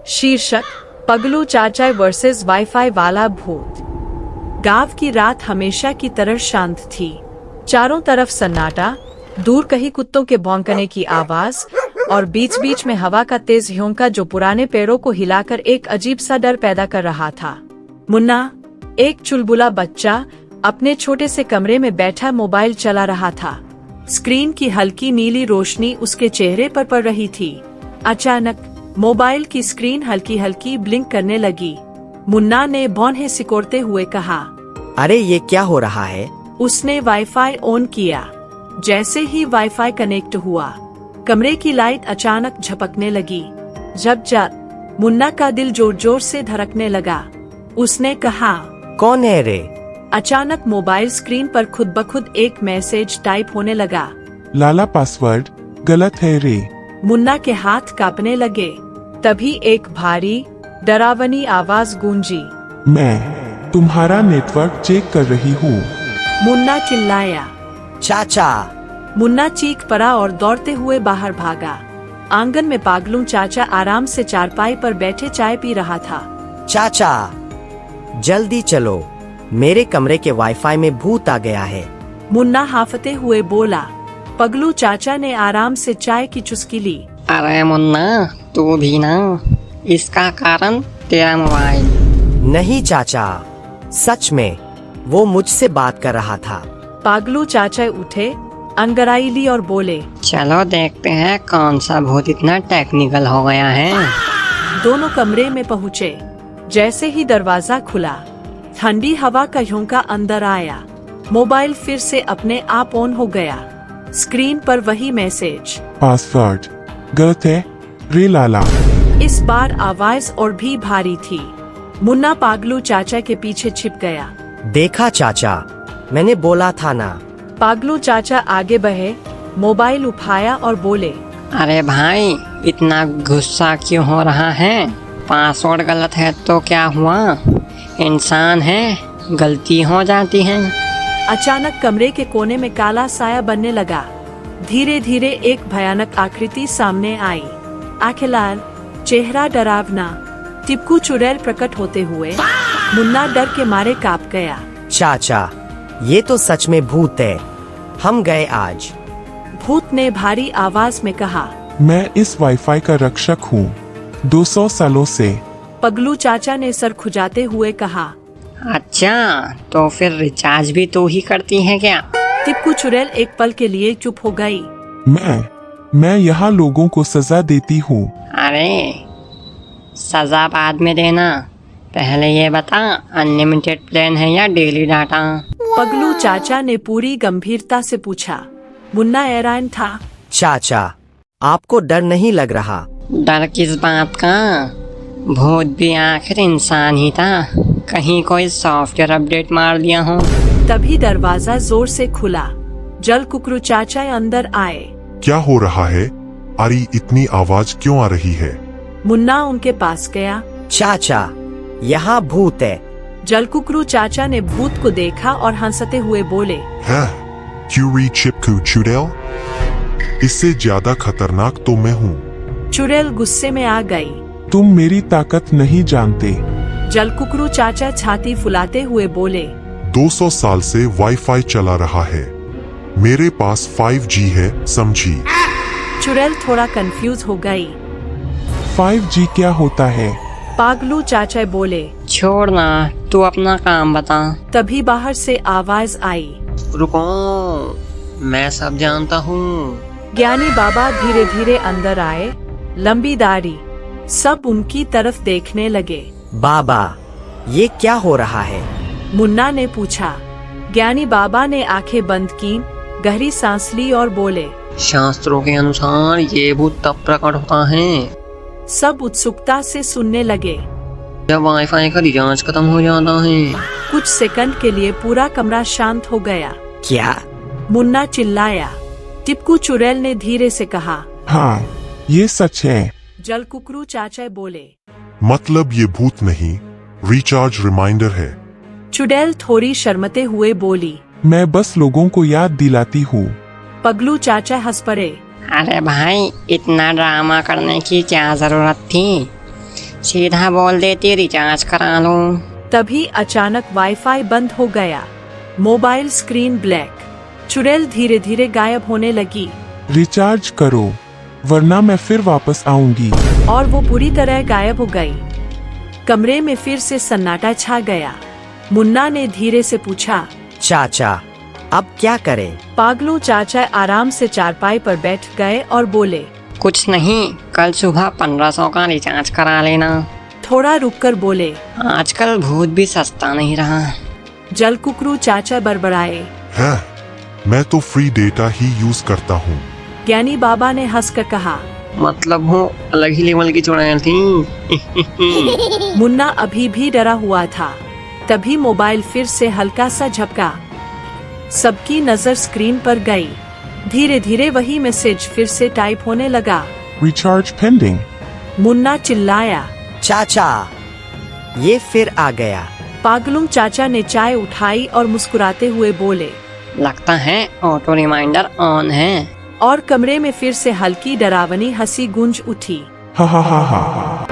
शीर्षक पगलू चाचा versus wifi वाला भूत। गांव की रात हमेशा की तरह शांत थी। चारों तरफ सन्नाटा, दूर कहीं कुत्तों के भौंकने की आवाज और बीच बीच में हवा का तेज झोंका जो पुराने पेड़ों को हिलाकर एक अजीब सा डर पैदा कर रहा था। मुन्ना, एक चुलबुला बच्चा, अपने छोटे से कमरे में बैठा मोबाइल चला रहा था। स्क्रीन की हल्की नीली रोशनी उसके चेहरे पर पड़ रही थी। अचानक मोबाइल की स्क्रीन हल्की हल्की ब्लिंक करने लगी। मुन्ना ने भौंहे सिकोड़ते हुए कहा, अरे ये क्या हो रहा है? उसने वाईफाई ऑन किया। जैसे ही वाईफाई कनेक्ट हुआ, कमरे की लाइट अचानक झपकने लगी। जब मुन्ना का दिल जोर जोर से धड़कने लगा। उसने कहा, कौन है रे? अचानक मोबाइल स्क्रीन पर खुद ब खुद एक मैसेज टाइप होने लगा। लाला पासवर्ड गलत है रे। मुन्ना के हाथ कांपने लगे। तभी एक भारी डरावनी आवाज गूंजी। मैं तुम्हारा नेटवर्क चेक कर रही हूँ। मुन्ना चिल्लाया। चाचा! मुन्ना चीख पड़ा और दौड़ते हुए बाहर भागा। आंगन में पागलू चाचा आराम से चारपाई पर बैठे चाय पी रहा था। चाचा, जल्दी चलो, मेरे कमरे के वाईफाई में भूत आ गया है। मुन्ना हाफते हुए बोला। पगलू चाचा ने आराम से चाय की चुस्की ली। अरे मुन्ना, तू भी ना, इसका कारण तेरा मोबाइल। नहीं चाचा, सच में वो मुझसे बात कर रहा था। पागलू चाचा उठे, अंगड़ाई ली और बोले, चलो देखते हैं कौन सा भूत इतना टेक्निकल हो गया है। दोनों कमरे में पहुँचे। जैसे ही दरवाजा खुला, ठंडी हवा का झोंका अंदर आया। मोबाइल फिर से अपने आप ऑन हो गया। स्क्रीन पर वही मैसेज, पासवर्ड गलत है रे लाला। इस बार आवाज और भी भारी थी। मुन्ना पागलू चाचा के पीछे छिप गया। देखा चाचा, मैंने बोला था ना। पागलू चाचा आगे बढ़े, मोबाइल उठाया और बोले, अरे भाई, इतना गुस्सा क्यों हो रहा है? पासवर्ड गलत है तो क्या हुआ? इंसान है, गलती हो जाती है। अचानक कमरे के कोने में काला साया बनने लगा। धीरे धीरे एक भयानक आकृति सामने आई। आंखें लाल, चेहरा डरावना, टिप्पू चुड़ैल प्रकट होते हुए। मुन्ना डर के मारे कांप गया। चाचा, ये तो सच में भूत है। हम गए आज। भूत ने भारी आवाज में कहा। मैं इस वाईफाई का रक्षक हूँ, 200 सालों से। पगलू चाचा ने सर खुजाते हुए कहा। अच्छा, तो फिर रिचार्ज भी तू ही करती है क्या? टिप्पू चुड़ैल एक पल के लिए चुप हो गई। मैं यहाँ लोगों को सजा देती हूँ। अरे, सजा बाद में देना, पहले ये बता, अनलिमिटेड प्लान है या डेली डाटा? पगलू चाचा ने पूरी गंभीरता से पूछा। मुन्ना हैरान था। चाचा, आपको डर नहीं लग रहा? डर किस बात का? भूत भी आखिर इंसान ही था। कहीं कोई सॉफ्टवेयर अपडेट मार दिया हो। तभी दरवाजा जोर से खुला। जल कुकरू चाचा अंदर आए। क्या हो रहा है? अरे इतनी आवाज क्यों आ रही है? मुन्ना उनके पास गया। चाचा, यहाँ भूत है। जल कुकरू चाचा ने भूत को देखा और हंसते हुए बोले, है क्यूरी चिपकू चुड़ैल? इससे ज्यादा खतरनाक तो मैं हूँ। चुड़ैल गुस्से में आ गई। तुम मेरी ताकत नहीं जानते। जल कुकरू चाचा छाती फुलाते हुए बोले, 200 साल से वाईफाई चला रहा है। मेरे पास 5G है, समझी? चुड़ैल थोड़ा कंफ्यूज हो गई। 5G क्या होता है? पागलू चाचा बोले। छोड़ ना, तू अपना काम बता। तभी बाहर से आवाज आई। रुको, मैं सब जानता हूँ। ज्ञानी बाबा धीरे धीरे अंदर आए, लंबी दाढ़ी। सब उनकी तरफ देखने लगे। बाबा, ये क्या हो रहा है? मुन्ना ने पूछा। ज्ञानी बाबा ने आंखें बंद की, गहरी सांस ली और बोले, शास्त्रों के अनुसार ये भूत तब प्रकट होता है सब उत्सुकता से सुनने लगे। जब वाईफाई का रिचार्ज खत्म हो जाता है। कुछ सेकंड के लिए पूरा कमरा शांत हो गया। क्या? मुन्ना चिल्लाया। टिप्पू चुड़ैल ने धीरे से कहा। हाँ, ये सच है। जल कुकरू चाचा बोले। मतलब ये भूत नहीं, रिचार्ज रिमाइंडर है। चुड़ैल थोड़ी शर्मते हुए बोली, मैं बस लोगों को याद दिलाती हूँ। पगलू चाचा हंस पड़े। अरे भाई, इतना ड्रामा करने की क्या जरूरत थी? सीधा बोल देती रिचार्ज करा लो। तभी अचानक वाईफाई बंद हो गया। Mobile screen black. चुड़ैल धीरे धीरे गायब होने लगी रिचार्ज करो वरना मैं फिर वापस आऊंगी। और वो पूरी तरह गायब हो गई। कमरे में फिर से सन्नाटा छा गया। मुन्ना ने धीरे से पूछा, चाचा अब क्या करें? पागलू चाचा आराम से चारपाई पर बैठ गए और बोले, कुछ नहीं, कल सुबह 1500 का रिचार्ज करा लेना। थोड़ा रुककर बोले, आजकल भूत भी सस्ता नहीं रहा। जलकुकरू चाचा बड़बड़ाए। है मैं तो फ्री डेटा ही यूज करता हूँ। ज्ञानी बाबा ने हंसकर कहा। मतलब वो अलग ही लेवल की चुड़ैल थी। मुन्ना अभी भी डरा हुआ था। तभी मोबाइल फिर से हल्का सा झपका। सबकी नजर स्क्रीन पर गई। धीरे धीरे वही मैसेज फिर से टाइप होने लगा। Recharge pending. मुन्ना चिल्लाया। चाचा ये फिर आ गया। पागलुम चाचा ने चाय उठाई और मुस्कुराते हुए बोले, लगता है ऑटो रिमाइंडर ऑन है। और कमरे में फिर से हल्की डरावनी हंसी गूंज उठी। हा हा हा हा।